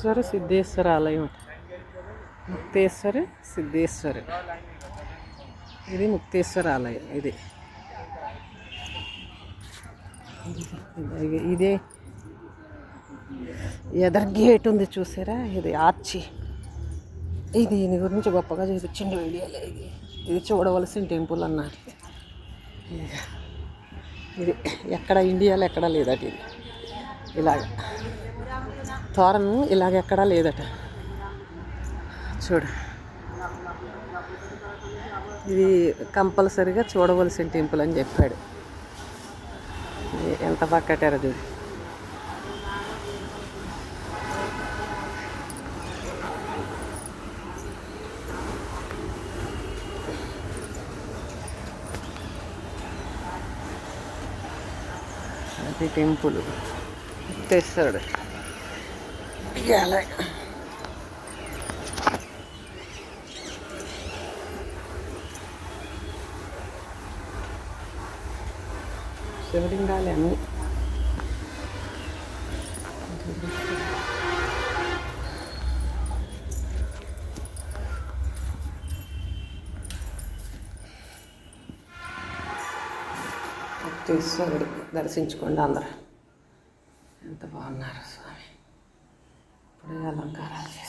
సిద్ధేశ్వర ఆలయం. ముక్తేశ్వర సిద్ధేశ్వర, ఇది ముక్తేశ్వర ఆలయం. ఇదే ఎదర్ గేట్ ఉంది చూసారా, ఇది ఆర్చి. దీని గురించి గొప్పగా చూపించండి వీడియోలో. ఇది చూడవలసిన టెంపుల్ అన్నారు. ఇది ఎక్కడ ఇండియాలో ఎక్కడా లేదట. ఇది ఇలాగ తోరణం ఇలాగెక్కడా లేదట. చూడు, ఇది కంపల్సరిగా చూడవలసిన టెంపుల్ అని చెప్పాడు. ఎంత బాగా కట్టారో చూడు. అది టెంపుల్ ముక్తేశ్వరుడు. శివలింగాలే అన్నీ. ముక్తేశ్వరుడు దర్శించుకోండి అందరూ. ఎంత బాగున్నారు స్వామి. ఇప్పుడే అలంకారాలు చేస్తారు.